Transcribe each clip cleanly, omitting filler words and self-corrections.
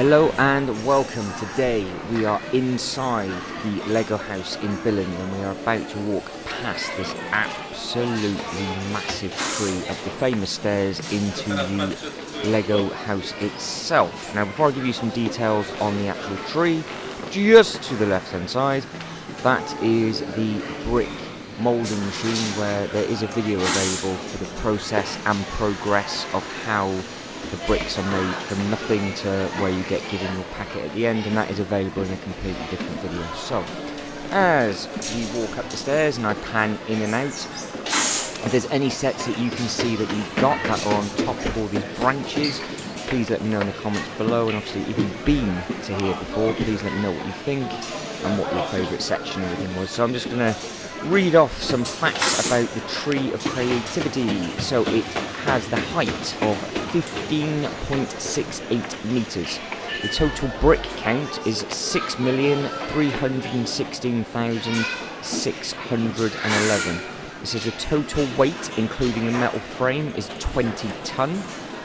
Hello and welcome. Today we are inside the Lego house in Billund and we are about to walk past this absolutely massive tree up the famous stairs into the Lego house itself. Now before I give you some details on the actual tree, just to the left hand side, that is the brick moulding machine where there is a video available for the process and progress of how the bricks are made from nothing to where you get given your packet at the end, and that is available in a completely different video. So as we walk up the stairs and I pan in and out, if there's any sets that you can see that you've got that are on top of all these branches, please let me know in the comments below. And obviously if you've been to here before, please let me know what you think and what your favourite section and everything was. So I'm just going to read off some facts about the Tree of Creativity. So it has the height of 15.68 metres. The total brick count is 6,316,611. It says the total weight, including the metal frame, is 20 tonne.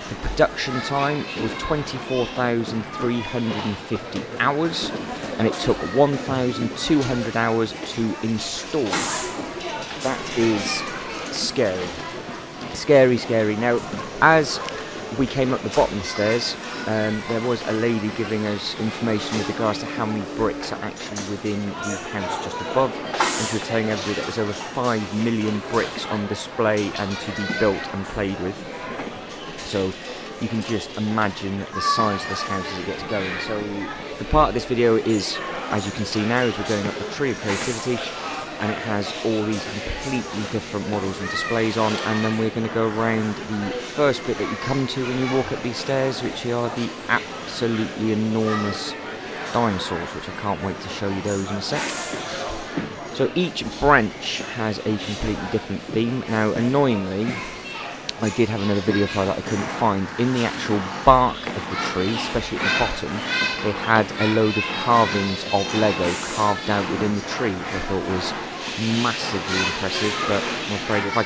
The production time was 24,350 hours, and it took 1,200 hours to install. That is scary. Scary. Now, as we came up the bottom stairs, there was a lady giving us information with regards to how many bricks are actually within the house just above, and she was telling everybody that there's over 5 million bricks on display and to be built and played with. So you can just imagine the size of this house as it gets going. So the part of this video is, as you can see now, is we're going up the Tree of Creativity, and it has all these completely different models and displays on, and then we're going to go around the first bit that you come to when you walk up these stairs, which are the absolutely enormous dinosaurs, which I can't wait to show you those in a sec. So each branch has a completely different theme. Now annoyingly, I did have another video file that I couldn't find. In the actual bark of the tree, especially at the bottom, they had a load of carvings of Lego carved out within the tree, which I thought was massively impressive. But I'm afraid if I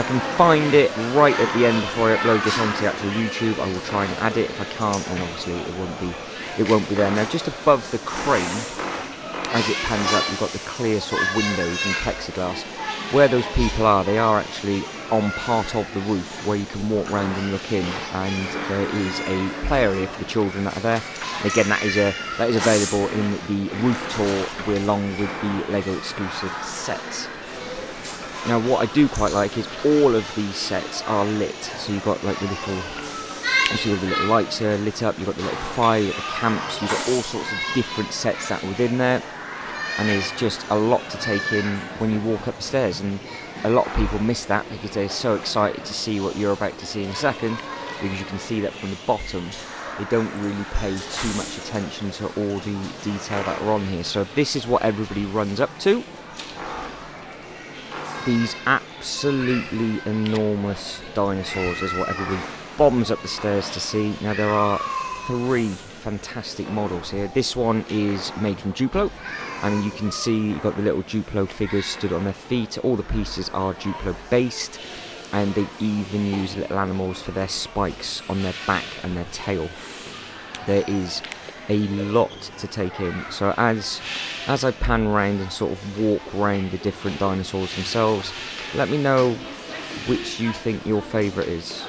can find it right at the end before I upload this onto the actual YouTube, I will try and add it. If I can't, then obviously it won't be there. Now just above the crane, as it pans up, you've got the clear sort of windows and plexiglass. Where those people are, they are actually on part of the roof where you can walk around and look in, and there is a play area for the children that are there. And again, that is available in the roof tour along with the Lego exclusive sets. Now what I do quite like is all of these sets are lit, so you've got like the little, you see all the little lights are lit up, you've got the little fire, you've got the camps, you've got all sorts of different sets that are within there. And there's just a lot to take in when you walk up the stairs, and a lot of people miss that because they're so excited to see what you're about to see in a second, because you can see that from the bottom they don't really pay too much attention to all the detail that are on here. So this is what everybody runs up to, these absolutely enormous dinosaurs is what everybody bombs up the stairs to see. Now there are 3 fantastic models here. This one is made from Duplo, and you can see you've got the little Duplo figures stood on their feet. All the pieces are Duplo based, and they even use little animals for their spikes on their back and their tail. There is a lot to take in. So as I pan around and sort of walk around the different dinosaurs themselves, let me know which you think your favourite is.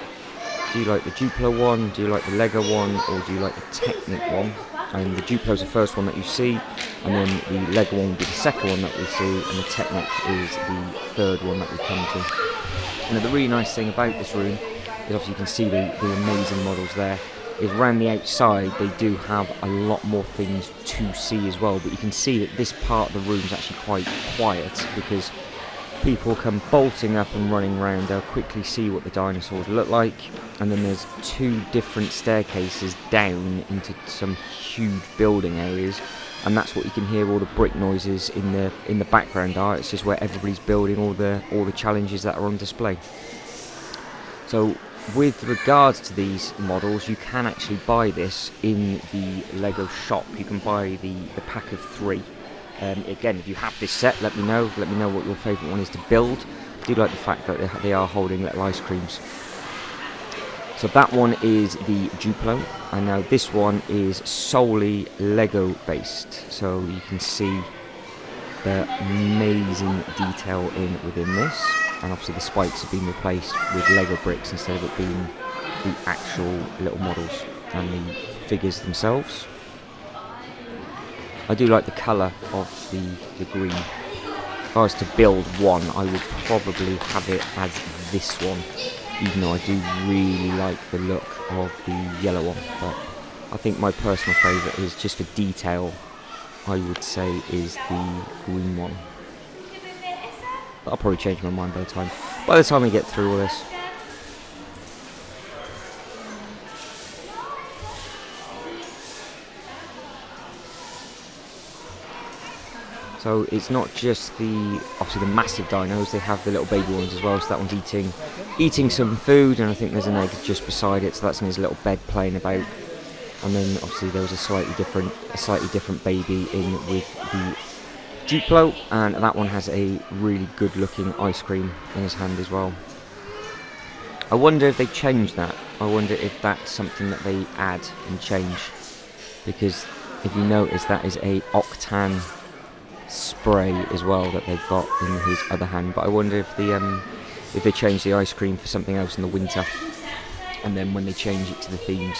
Do you like the Duplo one, do you like the Lego one, or do you like the Technic one? And the Duplo's the first one that you see, and then the Lego one will be the second one that we see, and the Technic is the third one that we come to. Now the really nice thing about this room is obviously you can see the amazing models there, is around the outside they do have a lot more things to see as well, but you can see that this part of the room is actually quite quiet because people come bolting up and running around. They'll quickly see what the dinosaurs look like, and then there's 2 different staircases down into some huge building areas, and that's what you can hear all the brick noises in the background are. It's just where everybody's building all the challenges that are on display. So with regards to these models, you can actually buy this in the Lego shop. You can buy the pack of 3. Again, if you have this set, let me know what your favourite one is to build. I do like the fact that they are holding little ice creams. So that one is the Duplo, and now this one is solely Lego based. So you can see the amazing detail within this, and obviously the spikes have been replaced with Lego bricks instead of it being the actual little models and the figures themselves. I do like the colour of the green. If I was to build one, I would probably have it as this one, even though I do really like the look of the yellow one. But I think my personal favourite is, just for detail, I would say is the green one. But I'll probably change my mind by the time we get through all this. So it's not just obviously the massive dinos, they have the little baby ones as well. So that one's eating some food, and I think there's an egg just beside it, so that's in his little bed playing about. And then obviously there was a slightly different baby in with the Duplo, and that one has a really good looking ice cream in his hand as well. I wonder if they changed that. I wonder if that's something that they add and change, because if you notice, that is a octane spray as well that they've got in his other hand. But I wonder if they change the ice cream for something else in the winter, and then when they change it to the themes,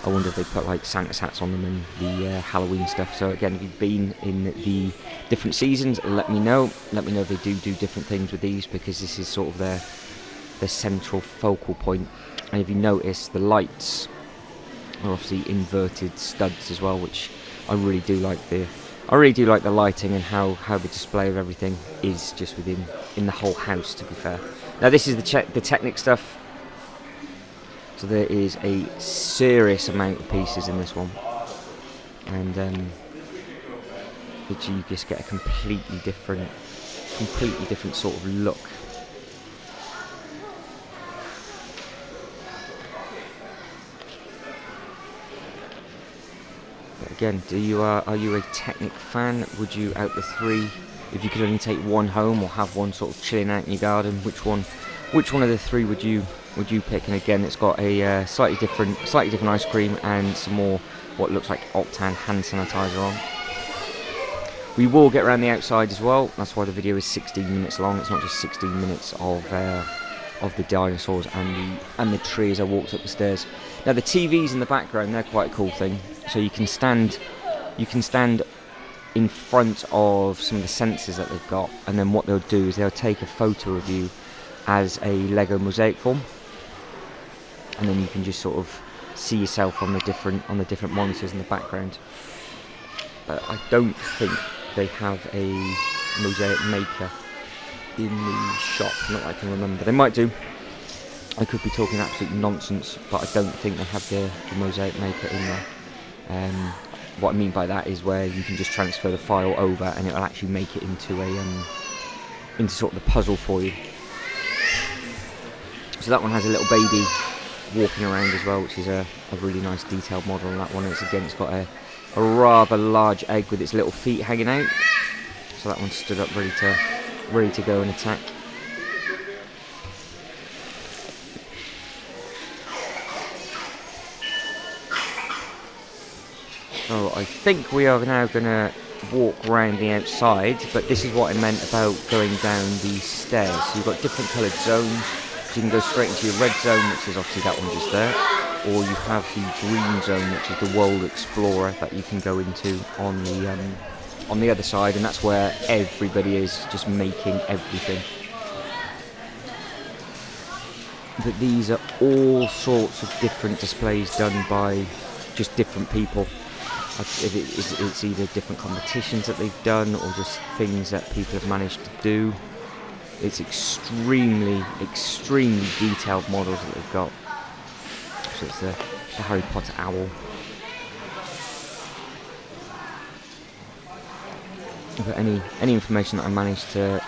I wonder if they put like Santa's hats on them and the Halloween stuff. So again, if you've been in the different seasons, let me know if they do different things with these, because this is sort of their central focal point. And if you notice, the lights are obviously inverted studs as well, which I really do like the lighting and how the display of everything is just in the whole house, to be fair. Now this is the Technic stuff. So there is a serious amount of pieces in this one, and you just get a completely different sort of look. But again, are you a Technic fan? Would you, out the three, if you could only take one home or have one sort of chilling out in your garden, which one of the three would you pick? And again, it's got a slightly different ice cream and some more what looks like octane hand sanitizer on. We will get around the outside as well. That's why the video is 16 minutes long. It's not just 16 minutes of the dinosaurs and the tree as I walked up the stairs. Now the TVs in the background, they're quite a cool thing. So you can stand in front of some of the sensors that they've got, and then what they'll do is they'll take a photo of you as a Lego mosaic form, and then you can just sort of see yourself on the different monitors in the background. But I don't think they have a mosaic maker in the shop, not that I can remember. They might do. I could be talking absolute nonsense, but I don't think they have the mosaic maker in there. What I mean by that is where you can just transfer the file over and it'll actually make it into into sort of the puzzle for you. So that one has a little baby walking around as well, which is a really nice detailed model on that one. It's got a rather large egg with its little feet hanging out. So that one stood up ready to go and attack. So I think we are now going to walk around the outside, but this is what I meant about going down these stairs. So you've got different coloured zones. So you can go straight into your red zone, which is obviously that one just there, or you have the green zone, which is the World Explorer that you can go into on the other side, and that's where everybody is just making everything. But these are all sorts of different displays done by just different people. It's either different competitions that they've done or just things that people have managed to do. It's extremely detailed models that they've got. So it's the Harry Potter owl. But any information that I managed to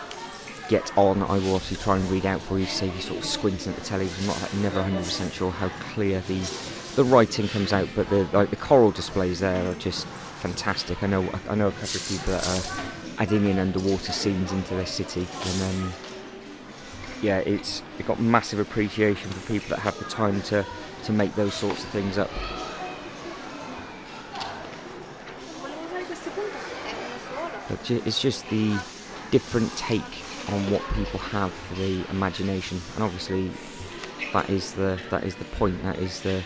get on, I will obviously try and read out for you, save you sort of squinting at the telly. I'm never 100% sure how clear the writing comes out, but the coral displays there are just fantastic. I know a couple of people that are adding in underwater scenes into their city, and yeah, it got massive appreciation for people that have the time to to make those sorts of things up. But it's just the different take on what people have for the imagination, and obviously that is the point. That is the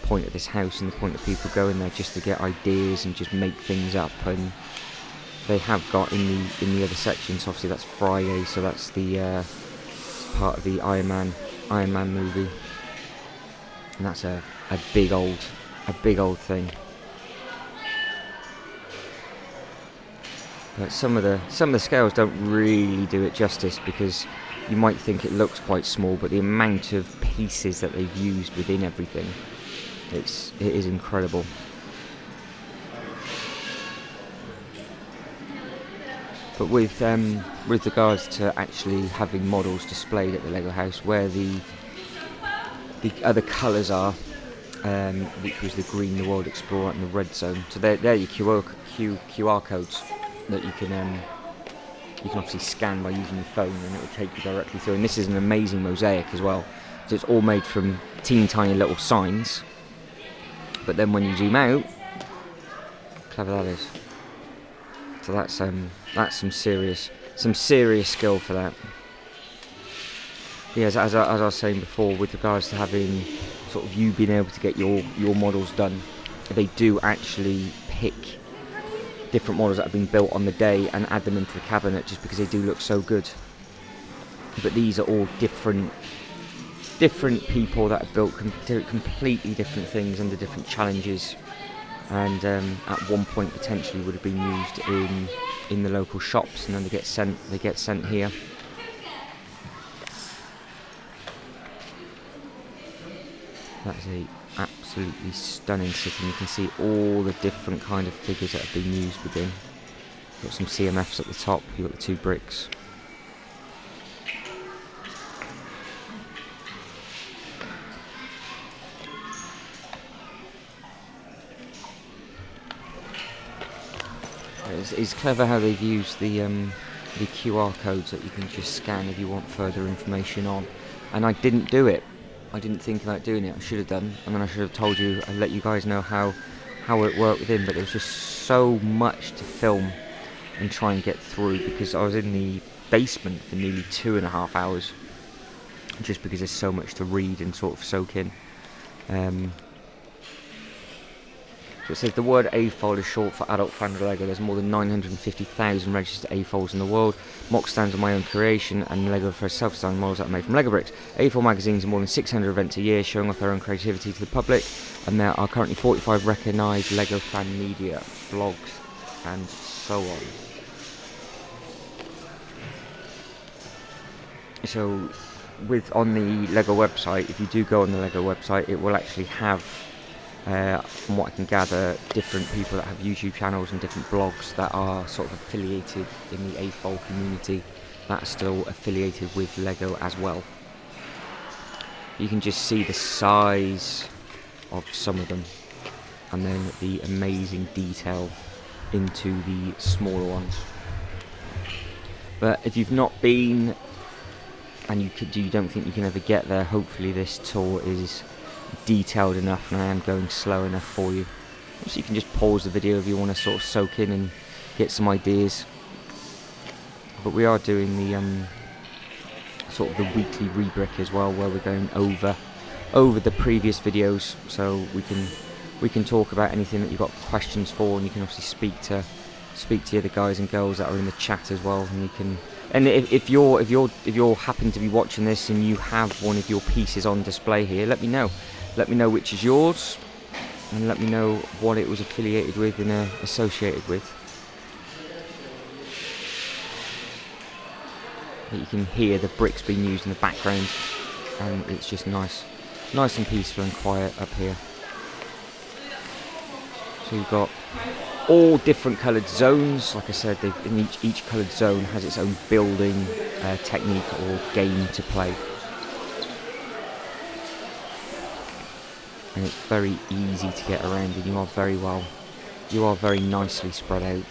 point of this house, and the point of people going there just to get ideas and just make things up. And they have got in the other sections. Obviously, that's Friday, so that's the part of the Iron Man movie, and that's a big old thing. But some of the scales don't really do it justice, because you might think it looks quite small, but the amount of pieces that they've used within everything, it is incredible. But with regards to actually having models displayed at the Lego house, where the other colours are, which was the green, the World Explorer, and the red zone. So they're your QR codes that you can obviously scan by using your phone, and it will take you directly through. And this is an amazing mosaic as well. So it's all made from teeny tiny little signs. But then when you zoom out, clever that is. So that's some serious skill for that. Yes, as I was saying before, with regards to having sort of you being able to get your models done, they do actually pick different models that have been built on the day and add them into the cabinet just because they do look so good. But these are all different people that have built completely different things under different challenges, and at one point potentially would have been used in the local shops, and then they get sent here. That's a absolutely stunning setting. You can see all the different kind of figures that have been used within. You've got some CMFs at the top, you've got the 2 bricks. It's clever how they've used the QR codes that you can just scan if you want further information on. And I didn't do it. I didn't think about doing it. I should have done, and then I should have told you and let you guys know how it worked within. But there was just so much to film and try and get through, because I was in the basement for nearly 2.5 hours, just because there's so much to read and sort of soak in. So it says the word AFOL is short for Adult Fan Lego. There's more than 950,000 registered AFOLs in the world. Mock stands on my own creation, and Lego for self-designed models that are made from Lego bricks. AFOL magazines are more than 600 events a year, showing off their own creativity to the public. And there are currently 45 recognised Lego fan media, blogs, and so on. So, on the Lego website, if you do go on the Lego website, it will actually have, from what I can gather, different people that have YouTube channels and different blogs that are sort of affiliated in the AFOL community, that are still affiliated with Lego as well. You can just see the size of some of them, and then the amazing detail into the smaller ones. But if you've not been, and you don't think you can ever get there, hopefully this tour is detailed enough, and I am going slow enough for you. So you can just pause the video if you want to sort of soak in and get some ideas. But we are doing the sort of the weekly Rebrick as well, where we're going over the previous videos, so we can talk about anything that you've got questions for, and you can obviously speak to the other guys and girls that are in the chat as well, and you can. And if you're happen to be watching this and you have one of your pieces on display here, let me know. Let me know which is yours, and let me know what it was affiliated with and associated with. You can hear the bricks being used in the background, and it's just nice and peaceful and quiet up here. So you've got all different coloured zones. Like I said, in each coloured zone has its own building technique or game to play, and it's very easy to get around, and you are very nicely spread out.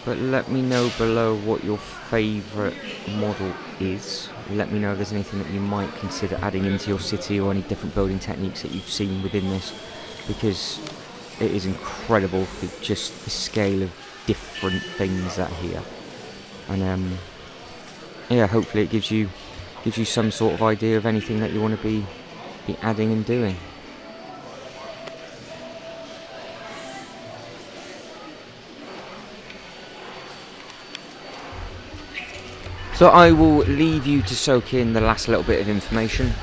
but let me know below what your favourite model is. Let me know if there's anything that you might consider adding into your city, or any different building techniques that you've seen within this, because it is incredible, just the scale of different things that are here. And yeah, hopefully it gives you some sort of idea of anything that you want to be adding and doing. So I will leave you to soak in the last little bit of information.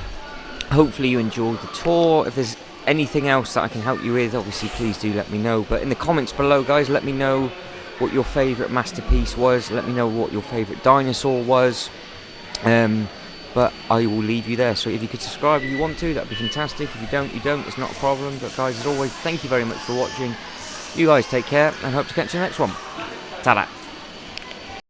Hopefully you enjoyed the tour. If there's anything else that I can help you with, obviously please do let me know. But in the comments below, guys, let me know what your favourite masterpiece was. Let me know what your favourite dinosaur was. But I will leave you there. So if you could subscribe if you want to, that'd be fantastic. If you don't, you don't. It's not a problem. But guys, as always, thank you very much for watching. You guys take care, and hope to catch you in the next one. Ta-da.